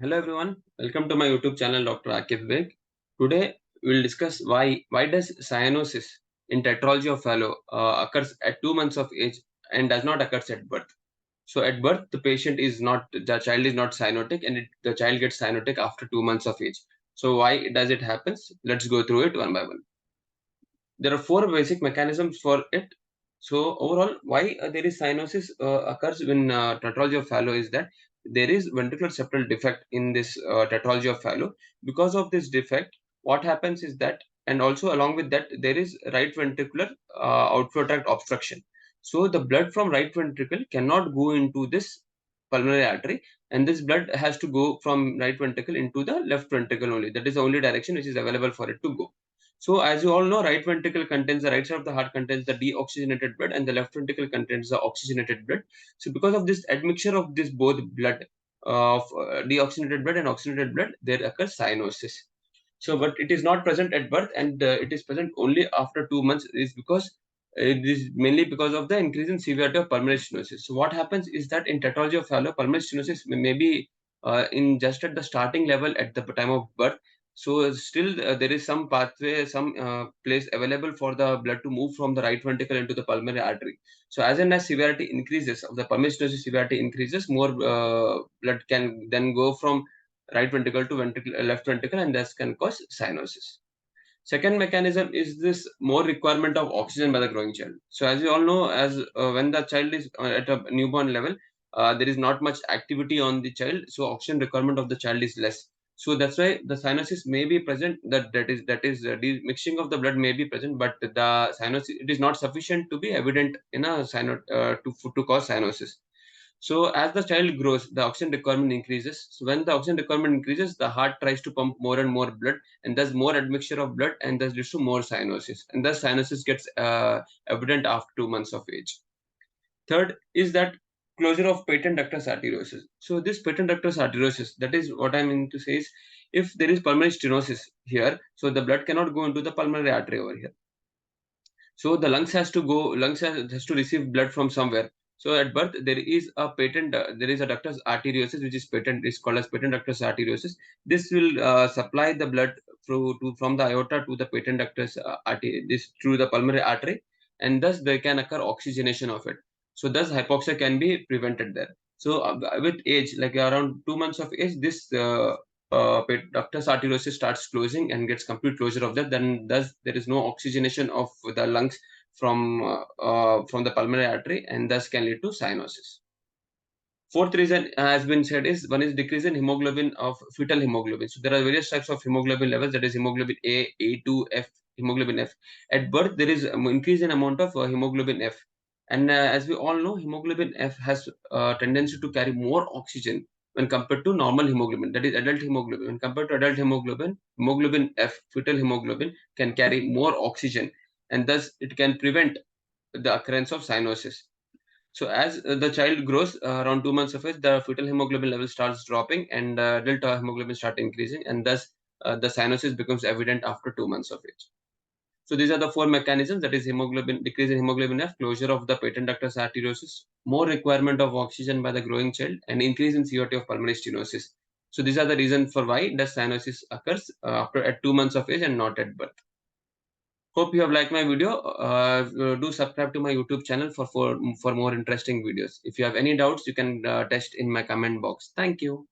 Hello everyone, welcome to my YouTube channel Dr.Akif Baig. Today we'll discuss why does cyanosis in tetralogy of Fallot occurs at 2 months of age and does not occurs at birth. So at birth the child is not cyanotic and the child gets cyanotic after 2 months of age. So why does it happens? Let's go through it one by one. There are four basic mechanisms for it. So overall, why there is cyanosis occurs in tetralogy of Fallot is that there is ventricular septal defect in this tetralogy of Fallot. Because of this defect, what happens is that, and also along with that, there is right ventricular outflow tract obstruction. So the blood from right ventricle cannot go into this pulmonary artery, and this blood has to go from right ventricle into the left ventricle only. That is the only direction which is available for it to go. So as you all know, right ventricle contains the right side of the heart contains the deoxygenated blood and the left ventricle contains the oxygenated blood. So because of this admixture of this both blood of deoxygenated blood and oxygenated blood, there occurs cyanosis. So but it is not present at birth and it is present only after 2 months is because it is mainly because of the increase in severity of pulmonary stenosis. So what happens is that in tetralogy of Fallot, pulmonary stenosis may be in just at the starting level at the time of birth. So still there is some pathway, some place available for the blood to move from the right ventricle into the pulmonary artery. So as and as severity increases, of the pulmonary stenosis severity increases, more blood can then go from right ventricle to left ventricle, and thus can cause cyanosis. Second mechanism is this more requirement of oxygen by the growing child. So as you all know, as when the child is at a newborn level, there is not much activity on the child, so oxygen requirement of the child is less. So that's why the cyanosis may be present. That is the mixing of the blood may be present, but the cyanosis, it is not sufficient to be evident in a to cause cyanosis. So as the child grows, the oxygen requirement increases. So when the oxygen requirement increases, the heart tries to pump more and more blood, and thus more admixture of blood, and thus leads to more cyanosis. And thus cyanosis gets evident after 2 months of age. Third is that closure of patent ductus arteriosus. So this patent ductus arteriosus, that is what I mean to say is, if there is pulmonary stenosis here, so the blood cannot go into the pulmonary artery over here. So the lungs has to receive blood from somewhere. So at birth, there is a ductus arteriosus, which is patent, is called as patent ductus arteriosus. This will supply the blood from the aorta to the patent ductus artery, this through the pulmonary artery, and thus there can occur oxygenation of it. So thus hypoxia can be prevented there. So with age, like around 2 months of age, this ductus arteriosus starts closing and gets complete closure of that. Then thus there is no oxygenation of the lungs from the pulmonary artery, and thus can lead to cyanosis. Fourth reason has been said is one is decrease in hemoglobin of fetal hemoglobin. So there are various types of hemoglobin levels, that is hemoglobin A, A2, F, hemoglobin F. At birth, there is increase in amount of hemoglobin F. And as we all know, hemoglobin F has tendency to carry more oxygen when compared to normal hemoglobin, that is adult hemoglobin. When compared to adult hemoglobin, hemoglobin F, fetal hemoglobin, can carry more oxygen, and thus it can prevent the occurrence of cyanosis. So as the child grows around 2 months of age, the fetal hemoglobin level starts dropping and adult hemoglobin start increasing, and thus the cyanosis becomes evident after 2 months of age. So these are the four mechanisms, that is hemoglobin, decrease in hemoglobin F, closure of the patent ductus arteriosus, more requirement of oxygen by the growing child, and increase in severity of pulmonary stenosis. So these are the reasons for why the cyanosis occurs after at 2 months of age and not at birth. Hope you have liked my video. Do subscribe to my YouTube channel for more interesting videos. If you have any doubts, you can test in my comment box. Thank you.